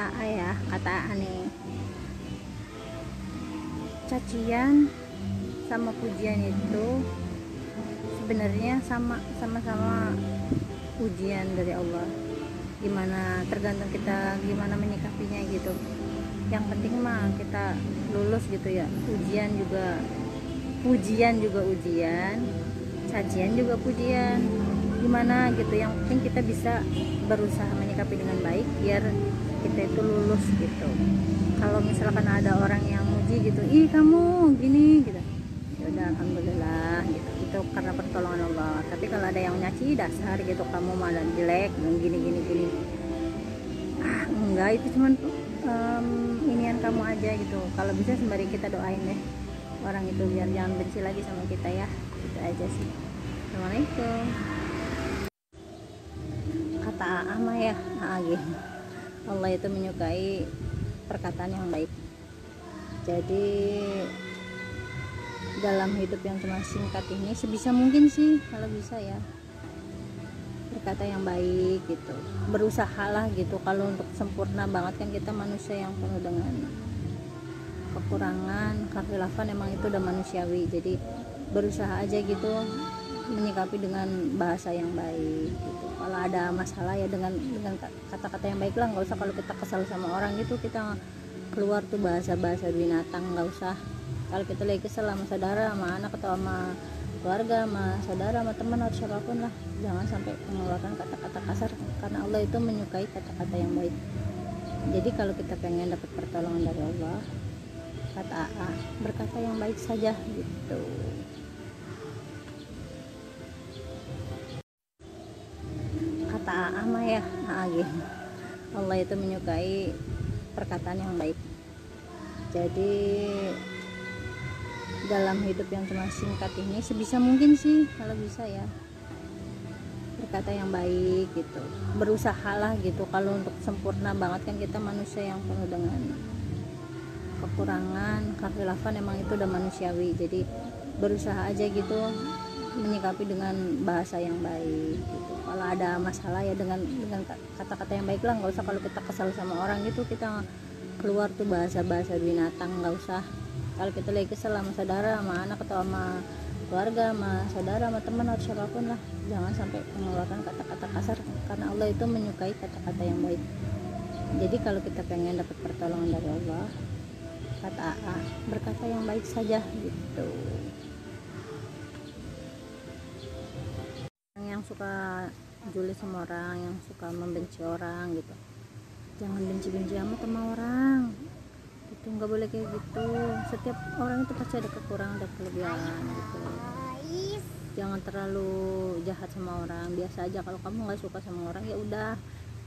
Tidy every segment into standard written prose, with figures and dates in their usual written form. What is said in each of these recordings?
AA ya, kata AA nih, cacian sama pujian itu sebenarnya sama-sama ujian dari Allah. Gimana, tergantung kita gimana menyikapinya gitu. Yang penting mah kita lulus gitu ya. Pujian juga ujian, cacian juga pujian. Gimana gitu, yang penting kita bisa berusaha menyikapi dengan baik biar kita itu lulus gitu. Kalau misalkan ada orang yang muji gitu, ih kamu gini gitu, ya udah alhamdulillah gitu, itu karena pertolongan Allah. Tapi kalau ada yang nyaci, dasar gitu kamu malah jelek gini, enggak, itu cuman inian kamu aja gitu. Kalau bisa sembari kita doain deh orang itu biar jangan benci lagi sama kita ya, itu aja sih. Assalamualaikum. Kata AA mah ya, Allah itu menyukai perkataan yang baik. Jadi dalam hidup yang cuma singkat ini sebisa mungkin sih, kalau bisa ya berkata yang baik gitu, berusaha lah gitu. Kalau untuk sempurna banget kan kita manusia yang penuh dengan kekurangan, kekhilafan emang itu udah manusiawi. Jadi berusaha aja gitu menyikapi dengan bahasa yang baik gitu. Kalau ada masalah ya dengan kata-kata yang baik lah, nggak usah kalau kita kesal sama orang gitu kita keluar tuh bahasa binatang, nggak usah. Kalau kita lagi kesel sama saudara, sama anak, atau sama keluarga, sama saudara, sama teman, atau siapapun lah, jangan sampai mengeluarkan kata-kata kasar, karena Allah itu menyukai kata-kata yang baik. Jadi kalau kita pengen dapat pertolongan dari Allah, kata AA, berkata yang baik saja gitu. Kata AA mah ya, Allah itu menyukai perkataan yang baik. Jadi dalam hidup yang cuma singkat ini sebisa mungkin sih, kalau bisa ya berkata yang baik gitu, berusaha lah gitu. Kalau untuk sempurna banget kan kita manusia yang penuh dengan kekurangan, kekhilafan emang itu udah manusiawi. Jadi berusaha aja gitu menyikapi dengan bahasa yang baik gitu. Kalau ada masalah ya dengan kata-kata yang baik lah, nggak usah kalau kita kesal sama orang gitu kita keluar tuh bahasa binatang, nggak usah. Kalau kita lagi kesel sama saudara, sama anak, atau sama keluarga, sama saudara, sama teman, atau siapapun lah, jangan sampai mengeluarkan kata-kata kasar, karena Allah itu menyukai kata-kata yang baik. Jadi kalau kita pengen dapat pertolongan dari Allah, kata AA, berkata yang baik saja gitu. Yang suka julid sama orang, yang suka membenci orang gitu, jangan benci-benci amat sama orang itu, nggak boleh kayak gitu. Setiap orang itu pasti ada kekurangan dan kelebihan gitu. Jangan terlalu jahat sama orang, biasa aja. Kalau kamu nggak suka sama orang ya udah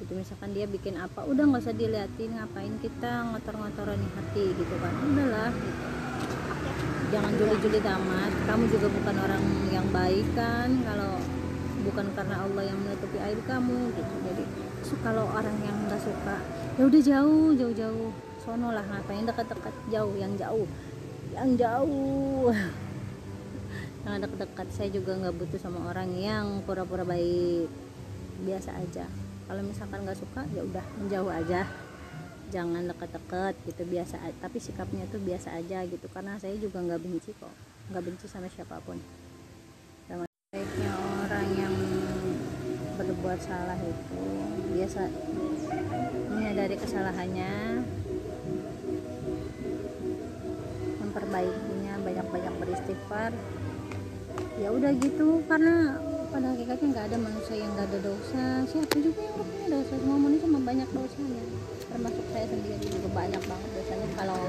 gitu, misalkan dia bikin apa, udah nggak usah diliatin, ngapain kita ngotor-ngotoran hati gitu kan, udahlah gitu. Jangan julid-julid amat, kamu juga bukan orang yang baik kan, kalau bukan karena Allah yang menutupi aib kamu gitu. Jadi kalau orang yang nggak suka ya udah jauh sono lah, ngapain dekat-dekat, yang jauh jangan dekat-dekat. Saya juga nggak butuh sama orang yang pura-pura baik, biasa aja. Kalau misalkan nggak suka ya udah menjauh aja, jangan dekat-dekat gitu, biasa aja. Tapi sikapnya tuh biasa aja gitu, karena saya juga nggak benci kok, nggak benci sama siapapun. Baiknya orang yang berbuat salah itu biasa menyadari kesalahannya, memperbaikinya, banyak-banyak beristighfar, ya udah gitu. Karena pada hakikatnya nggak ada manusia yang nggak ada dosa. Siapa juga yang nggak punya dosa, semua manusia banyak dosanya, termasuk saya sendiri juga banyak banget dosanya. Kalau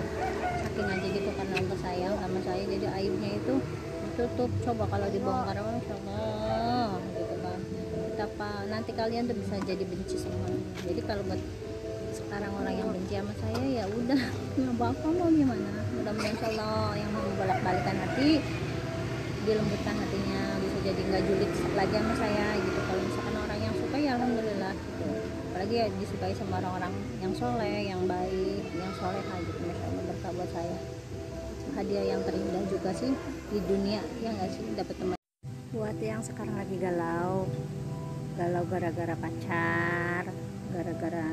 saking aja gitu, karena Allah sayang sama saya, jadi aibnya itu ditutup. Coba kalau dibongkar, masya Allah gitu kan, betapa nanti kalian tuh bisa jadi benci semua. Jadi kalau buat sekarang orang yang benci sama saya ya udah, nggak apa-apa, mau gimana. Mudah-mudahan Allah yang membolak-balikan hati, dilembutkan hatinya, bisa jadi nggak julid lagi sama saya gitu. Kalau misalkan orang yang suka ya alhamdulillah gitu. Apalagi ya disukai sama orang-orang yang soleh, yang baik, yang soleha gitu, masya Allah, berkah buat saya. Hadiah yang terindah juga sih di dunia, ya nggak sih, dapat teman. Buat yang sekarang lagi galau gara-gara pacar, gara-gara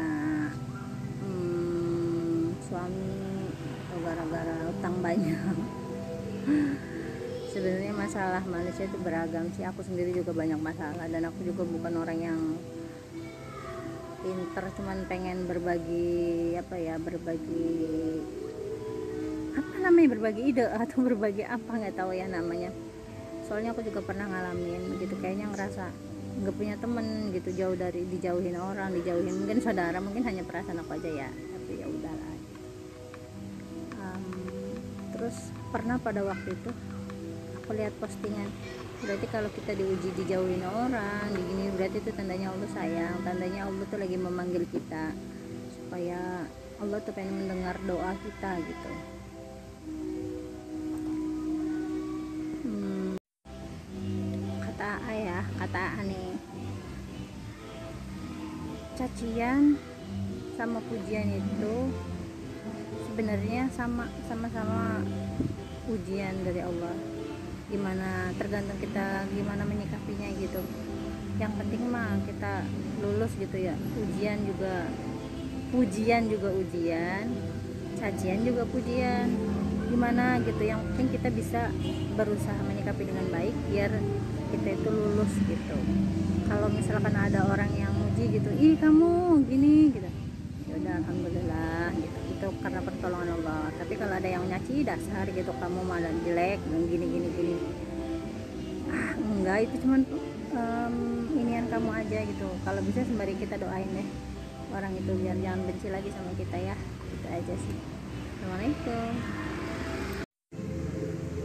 suami atau gara-gara utang banyak. Sebenarnya masalah manusia itu beragam sih. Aku sendiri juga banyak masalah, dan aku juga bukan orang yang pinter, cuman pengen berbagi berbagi ide atau berbagi apa, nggak tahu ya namanya. Soalnya aku juga pernah ngalamin gitu, kayaknya ngerasa nggak punya temen gitu, dijauhin orang, dijauhin mungkin saudara, mungkin hanya perasaan aku aja ya, tapi ya udahlah. Terus pernah pada waktu itu aku lihat postingan, berarti kalau kita diuji dijauhin orang begini, berarti itu tandanya Allah sayang, tandanya Allah tuh lagi memanggil kita, supaya Allah tuh pengen mendengar doa kita gitu. Kata A nih, cacian sama pujian itu sebenarnya sama-sama ujian dari Allah. Gimana, tergantung kita gimana menyikapinya gitu. Yang penting mah kita lulus gitu ya. Pujian juga ujian, cacian juga pujian. Gimana gitu, yang penting kita bisa berusaha menyikapi dengan baik biar kita itu lulus gitu. Kalau misalkan ada orang yang muji gitu, ih kamu gini gitu, ya udah alhamdulillah gitu, itu karena pertolongan Allah. Tapi kalau ada yang nyaci, dasar gitu, kamu malah jelek gini, enggak, itu cuman inian kamu aja gitu. Kalau bisa sembari kita doain deh orang itu biar jangan benci lagi sama kita ya, itu aja sih. Assalamualaikum.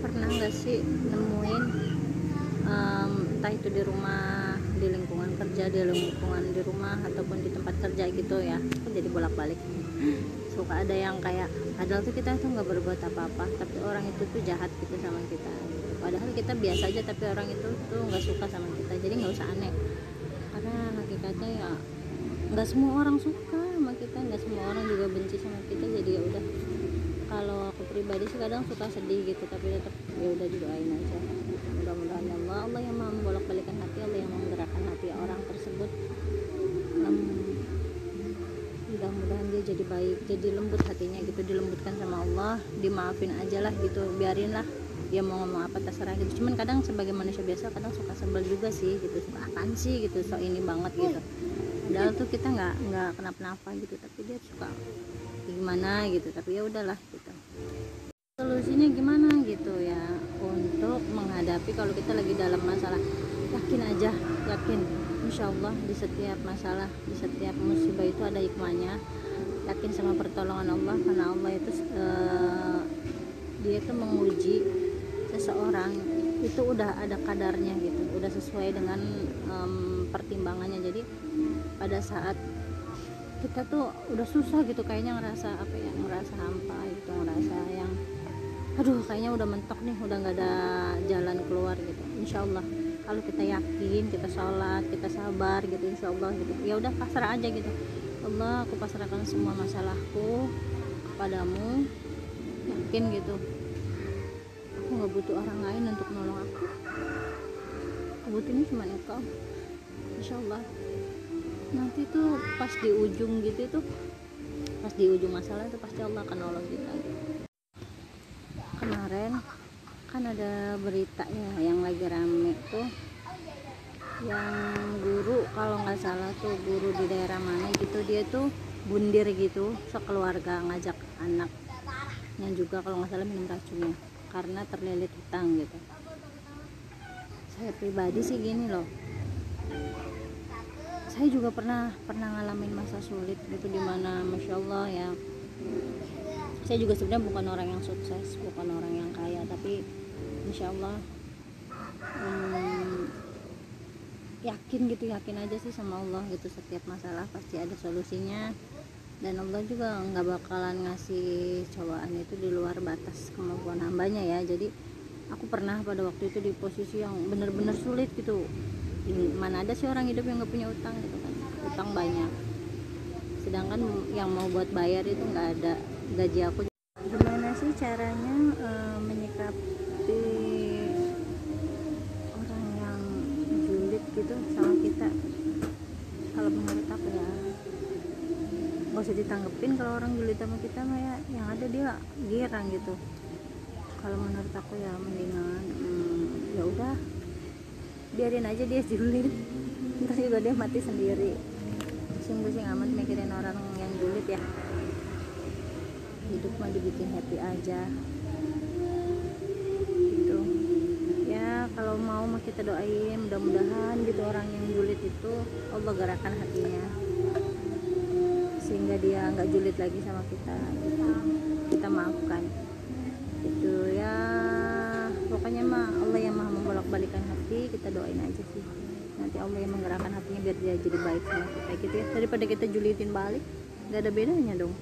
Pernah nggak sih nemuin entah itu di rumah, di lingkungan kerja, di lingkungan di rumah ataupun di tempat kerja gitu ya, aku jadi bolak-balik. Suka ada yang kayak, padahal tuh kita tuh nggak berbuat apa-apa, tapi orang itu tuh jahat gitu sama kita. Padahal kita biasa aja, tapi orang itu tuh nggak suka sama kita. Jadi nggak usah aneh, karena hakikatnya ya nggak semua orang suka sama kita, nggak semua orang juga benci sama kita. Jadi ya udah, kalau aku pribadi sih kadang suka sedih gitu, tapi tetap ya udah didoain aja. Mudah-mudahan Allah yang mau membolak-balikan hati, Allah yang menggerakkan hati orang tersebut. Mudah-mudahan dia jadi baik, jadi lembut hatinya gitu, dilembutkan sama Allah, dimaafin aja lah gitu, biarin lah dia mau ngomong apa terserah gitu. Cuman kadang sebagai manusia biasa kadang suka sebel juga sih gitu, suka apaan sih gitu, so ini banget gitu, padahal tuh kita nggak kenapa-napa gitu, tapi dia suka gimana gitu. Tapi ya udahlah gitu, solusinya gimana gitu ya untuk menghadapi kalau kita lagi dalam masalah. Yakin aja, yakin insya Allah di setiap masalah, di setiap musibah itu ada hikmahnya. Yakin sama pertolongan Allah, karena Allah itu dia itu menguji seseorang itu udah ada kadarnya gitu, udah sesuai dengan pertimbangannya. Jadi pada saat kita tuh udah susah gitu, kayaknya ngerasa hampa gitu, ngerasa yang aduh kayaknya udah mentok nih, udah nggak ada jalan keluar gitu. Insya Allah kalau kita yakin, kita sholat, kita sabar gitu, insya Allah gitu, ya udah pasrah aja gitu. Allah, aku pasrahkan semua masalahku kepadamu, yakin gitu, aku nggak butuh orang lain untuk nolong aku butuhnya cuma engkau. Insya Allah nanti tuh pas di ujung gitu, itu pas di ujung masalah itu pasti Allah akan nolong kita gitu. Kemarin kan ada berita ya yang lagi rame tuh, yang guru kalau nggak salah tuh, guru di daerah mana gitu, dia tuh bundir gitu sekeluarga ngajak anaknya juga kalau nggak salah minum racunnya karena terlilit hutang gitu. Saya pribadi sih gini loh, saya juga pernah ngalamin masa sulit gitu, dimana masya Allah ya, saya juga sebenarnya bukan orang yang sukses, bukan orang yang kaya, tapi insya Allah yakin aja sih sama Allah gitu, setiap masalah pasti ada solusinya, dan Allah juga nggak bakalan ngasih cobaan itu di luar batas kemampuan hambanya ya. Jadi aku pernah pada waktu itu di posisi yang benar-benar sulit gitu. Mana ada sih orang hidup yang nggak punya utang gitu kan, utang banyak, sedangkan yang mau buat bayar itu nggak ada. Gaji aku, gimana sih caranya menyikapi orang yang julid gitu sama kita? Kalau menurut aku ya nggak usah ditanggepin kalau orang julid sama kita mah ya, yang ada dia girang gitu. Kalau menurut aku ya mendingan ya udah biarin aja dia julid, ntar juga dia mati sendiri. Pusing-pusing amat mikirin orang yang julid ya, hidup mah dibikin happy aja gitu ya. Kalau mau mah kita doain mudah-mudahan gitu orang yang julid itu Allah gerakan hatinya sehingga dia nggak julid lagi sama kita gitu. Kita maafkan itu ya, pokoknya mah Allah yang maha membolak-balikan hati. Kita doain aja sih, nanti Allah yang menggerakkan hatinya biar dia jadi baik sama kita gitu ya, daripada kita julidin balik. Gak ada bedanya dong.